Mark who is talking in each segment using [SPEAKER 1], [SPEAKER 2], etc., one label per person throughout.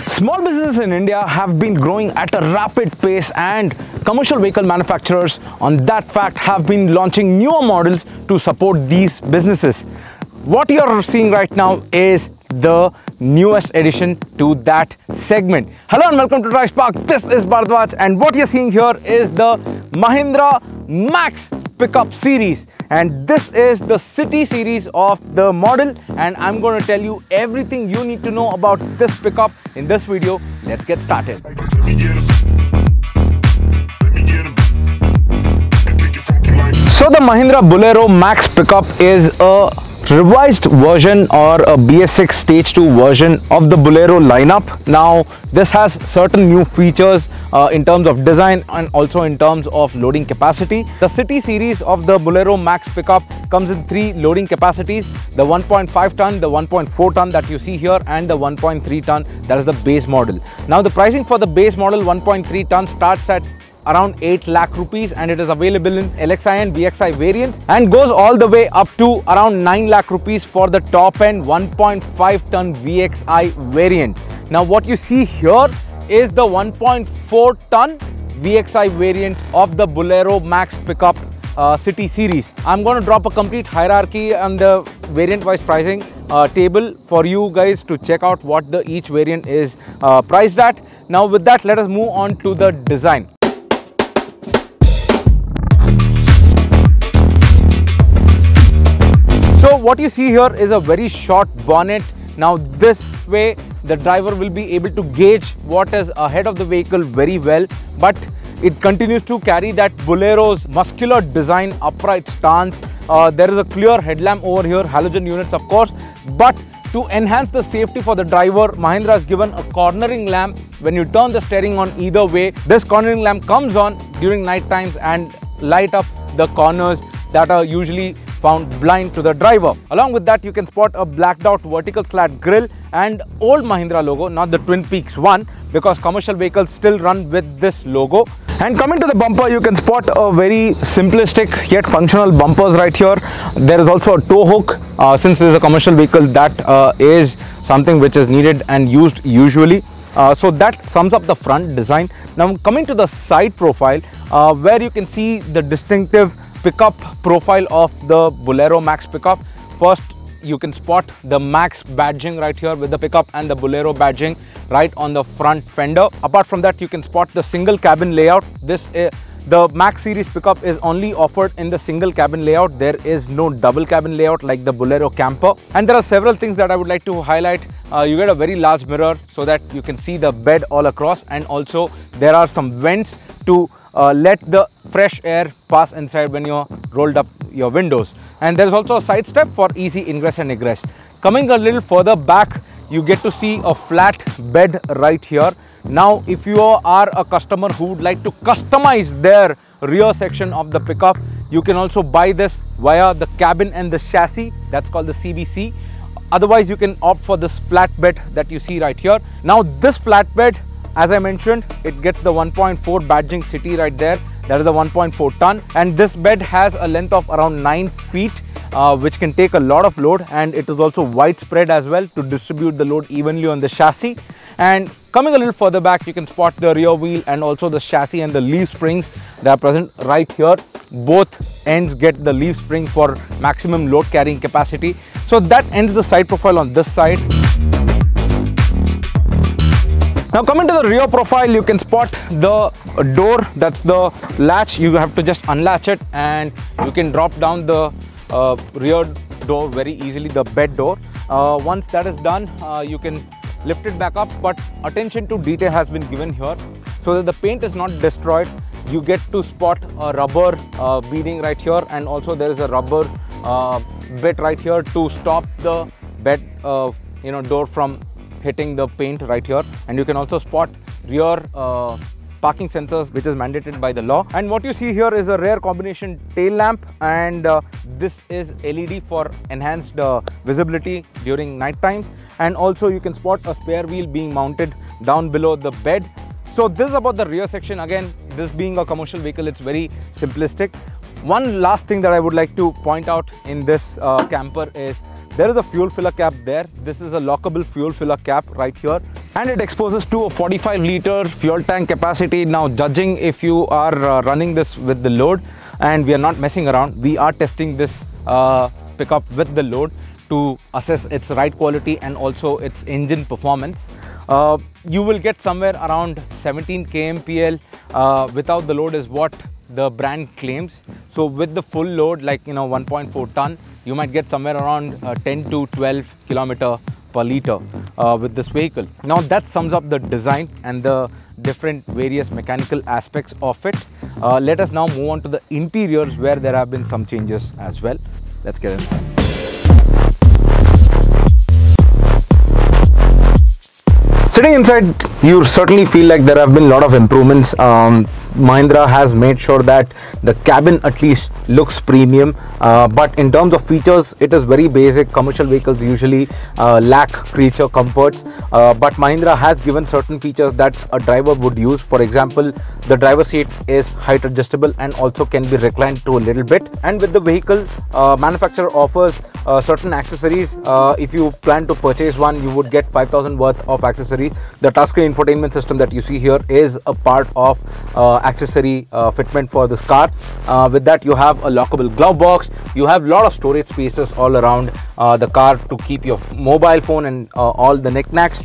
[SPEAKER 1] Small businesses in India have been growing at a rapid pace, and commercial vehicle manufacturers on that fact have been launching newer models to support these businesses. What you are seeing right now is the newest addition to that segment. Hello and welcome to Drive Spark. This is Bharadwaj, and what you're seeing here is the Mahindra Maxx Pik-Up series. And this is the city series of the model, and I'm going to tell you everything you need to know about this pickup in this video. Let's get started. So the Mahindra Bolero Maxx Pik-Up is a revised version or a BS6 Stage 2 version of the Bolero lineup. Now this has certain new features in terms of design and also in terms of loading capacity. The city series of the Bolero Maxx Pik-Up comes in 3 loading capacities: the 1.5 ton, the 1.4 ton that you see here, and the 1.3 ton, that is the base model. Now the pricing for the base model 1.3 ton starts at around 8 lakh rupees, and it is available in LXI and VXI variants, and goes all the way up to around 9 lakh rupees for the top end 1.5 ton VXI variant. Now what you see here is the 1.4 ton VXI variant of the Bolero Maxx Pik-Up city series. I'm going to drop a complete hierarchy and the variant wise pricing table for you guys to check out what each variant is priced at. Now with that, let us move on to the design. So what you see here is a very short bonnet. Now this way the driver will be able to gauge what is ahead of the vehicle very well, but it continues to carry that Bolero's muscular design, upright stance. There is a clear headlamp over here, halogen units of course, but to enhance the safety for the driver, Mahindra has given a cornering lamp. When you turn the steering on either way, this cornering lamp comes on during night times and light up the corners that are usually found blind to the driver. Along with that, you can spot a blacked out vertical slat grille and old Mahindra logo, not the Twin Peaks one, because commercial vehicles still run with this logo. And coming to the bumper, you can spot a very simplistic yet functional bumpers right here. There is also a tow hook. Since this is a commercial vehicle, that is something which is needed and used usually. So that sums up the front design. Now coming to the side profile, where you can see the distinctive pickup profile of the Bolero Maxx Pik-Up. First, you can spot the Maxx badging right here with the Pik-Up and the Bolero badging right on the front fender. Apart from that, you can spot the single cabin layout. The Maxx series Pik-Up is only offered in the single cabin layout. There is no double cabin layout like the Bolero Camper. And there are several things that I would like to highlight. You get a very large mirror so that you can see the bed all across, and also there are some vents to let the fresh air pass inside when you're rolled up your windows. And there's also a side step for easy ingress and egress. Coming a little further back, you get to see a flat bed right here. Now if you are a customer who would like to customize their rear section of the pickup, you can also buy this via the cabin and the chassis, that's called the CBC. Otherwise you can opt for this flatbed that you see right here. Now this flatbed, as I mentioned, it gets the 1.4 badging city right there. That is the 1.4 ton, and this bed has a length of around 9 feet, which can take a lot of load, and it is also widespread as well to distribute the load evenly on the chassis. And coming a little further back, you can spot the rear wheel and also the chassis and the leaf springs that are present right here. Both ends get the leaf spring for maximum load carrying capacity. So that ends the side profile on this side. Now coming to the rear profile, you can spot the door, that's the latch. You have to just unlatch it and you can drop down the rear door very easily, the bed door. Once that is done, you can lift it back up, but attention to detail has been given here so that the paint is not destroyed. You get to spot a rubber beading right here, and also there is a rubber bit right here to stop the bed door from hitting the paint right here. And you can also spot rear parking sensors, which is mandated by the law. And what you see here is a rear combination tail lamp, and this is LED for enhanced visibility during night time. And also you can spot a spare wheel being mounted down below the bed. So this is about the rear section. Again, this being a commercial vehicle, it's very simplistic. One last thing that I would like to point out in this camper is There is a fuel filler cap there. This is a lockable fuel filler cap right here, and it exposes to a 45-liter fuel tank capacity. Now, judging if you are running this with the load, and we are not messing around, we are testing this pickup with the load to assess its ride quality and also its engine performance. You will get somewhere around 17 kmpl without the load is what the brand claims. So with the full load, like 1.4 ton, you might get somewhere around 10 to 12 kilometer per liter with this vehicle. Now that sums up the design and the different various mechanical aspects of it. Let us now move on to the interiors, where there have been some changes as well. Let's get inside. Sitting inside, you certainly feel like there have been a lot of improvements. Mahindra has made sure that the cabin at least looks premium, but in terms of features, it is very basic. Commercial vehicles usually lack creature comforts, but Mahindra has given certain features that a driver would use. For example, the driver seat is height adjustable and also can be reclined to a little bit. And with the vehicle, manufacturer offers certain accessories. If you plan to purchase one, you would get 5,000 worth of accessories. The touchscreen infotainment system that you see here is a part of accessory fitment for this car. With that, you have a lockable glove box. You have a lot of storage spaces all around the car to keep your mobile phone and all the knickknacks.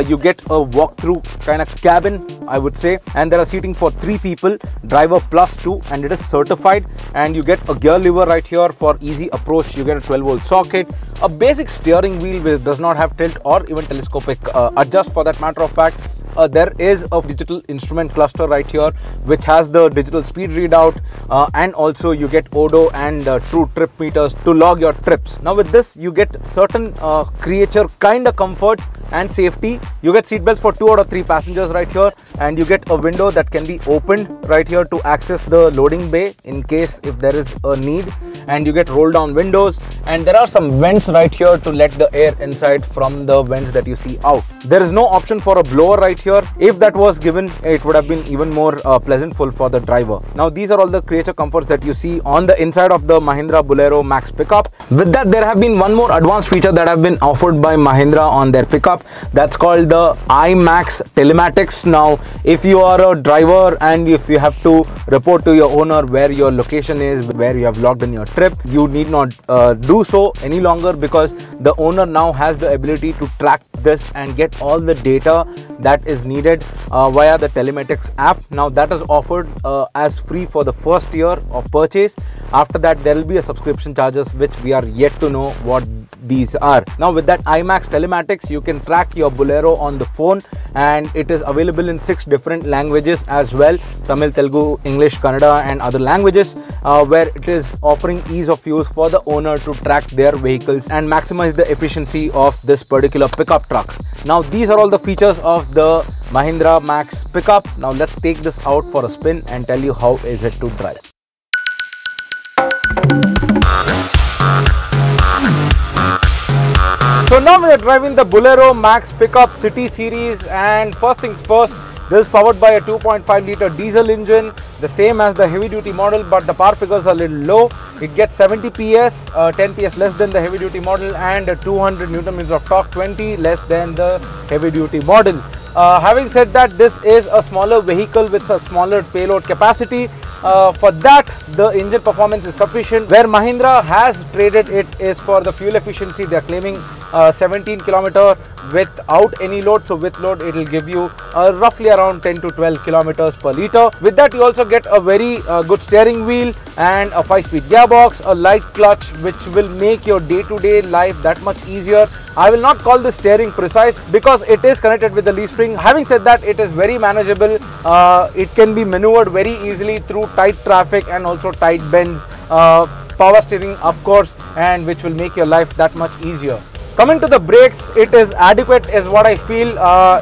[SPEAKER 1] You get a walk-through kind of cabin, I would say, and there are seating for 3 people, driver plus 2, and it is certified. And you get a gear lever right here for easy approach. You get a 12-volt socket, a basic steering wheel which does not have tilt or even telescopic adjust for that matter of fact. There is a digital instrument cluster right here which has the digital speed readout, and also you get odo and true trip meters to log your trips. Now with this, you get certain creature kind of comfort and safety. You get seat belts for 2 out of 3 passengers right here, and you get a window that can be opened right here to access the loading bay in case if there is a need, and you get roll down windows, and there are some vents right here to let the air inside from the vents that you see out. There is no option for a blower right here. If that was given, it would have been even more pleasantful for the driver. Now these are all the creature comforts that you see on the inside of the Mahindra Bolero Maxx Pik-Up. With that, there have been one more advanced feature that have been offered by Mahindra on their pickup. That's called the iMAXX telematics. Now if you are a driver and if you have to report to your owner where your location is, where you have logged in your trip, you need not do so any longer, because the owner now has the ability to track this and get all the data that is needed via the telematics app. Now that is offered as free for the first year of purchase. After that, there will be a subscription charges which we are yet to know what these are. Now with that iMAXX telematics, you can track your Bolero on the phone, and it is available in 6 different languages as well: Tamil, Telugu, English, Kannada and other languages, where it is offering ease of use for the owner to track their vehicles and maximize the efficiency of this particular pickup truck. Now these are all the features of the Mahindra Maxx Pik-Up. Now let's take this out for a spin and tell you how is it to drive. So now we are driving the Bolero Maxx Pik-Up City series, and first things first, this is powered by a 2.5 liter diesel engine, the same as the heavy duty model, but the power figures are a little low. It gets 70 PS, 10 PS less than the heavy duty model, and 200 Nm of torque, 20 less than the heavy duty model. Having said that, this is a smaller vehicle with a smaller payload capacity. For that, the engine performance is sufficient. Where Mahindra has traded it is for the fuel efficiency. They are claiming 17 km without any load. So with load, it will give you roughly around 10 to 12 kilometers per liter. With that, you also get a very good steering wheel and a 5-speed gearbox, a light clutch, which will make your day-to-day life that much easier. I will not call this steering precise because it is connected with the leaf spring. Having said that, it is very manageable. It can be maneuvered very easily through tight traffic and also tight bends. Power steering, of course, and which will make your life that much easier. Coming to the brakes, it is adequate is what I feel.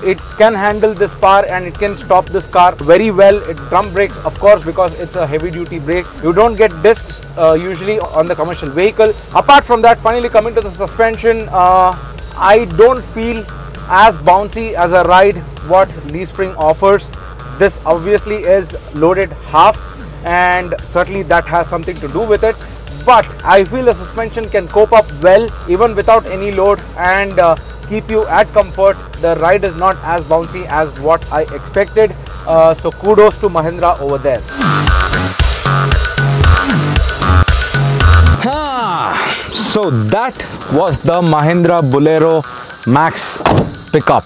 [SPEAKER 1] It can handle this power and it can stop this car very well. It drum brakes, of course, because it's a heavy duty brake. You don't get discs usually on the commercial vehicle. Apart from that, finally coming to the suspension, I don't feel as bouncy as a ride what leaf spring offers. This obviously is loaded half, and certainly that has something to do with it. but I feel the suspension can cope up well even without any load and keep you at comfort. The ride is not as bouncy as what I expected, so kudos to Mahindra over there. So that was the Mahindra Bolero Maxx Pik-Up.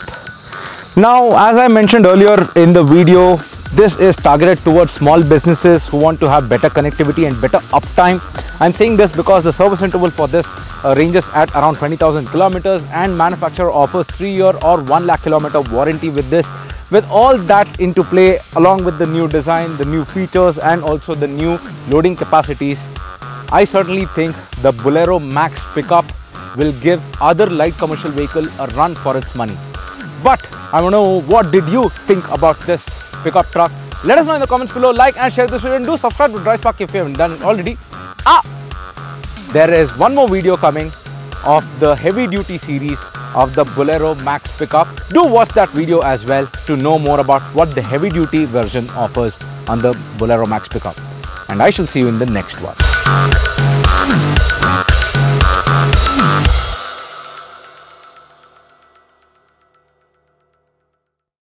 [SPEAKER 1] Now, as I mentioned earlier in the video, this is targeted towards small businesses who want to have better connectivity and better uptime. I'm saying this because the service interval for this ranges at around 20,000 kilometers, and manufacturer offers 3-year or 1 lakh kilometer warranty with this. With all that into play, along with the new design, the new features and also the new loading capacities, I certainly think the Bolero Maxx Pik-Up will give other light commercial vehicle a run for its money. But I want to know, what did you think about this pickup truck? Let us know in the comments below. Like and share this video, and do subscribe to Drive Spark if you haven't done it already. There is one more video coming of the heavy duty series of the Bolero Maxx Pik-Up. Do watch that video as well to know more about what the heavy duty version offers on the Bolero Maxx Pik-Up. And I shall see you in the next one.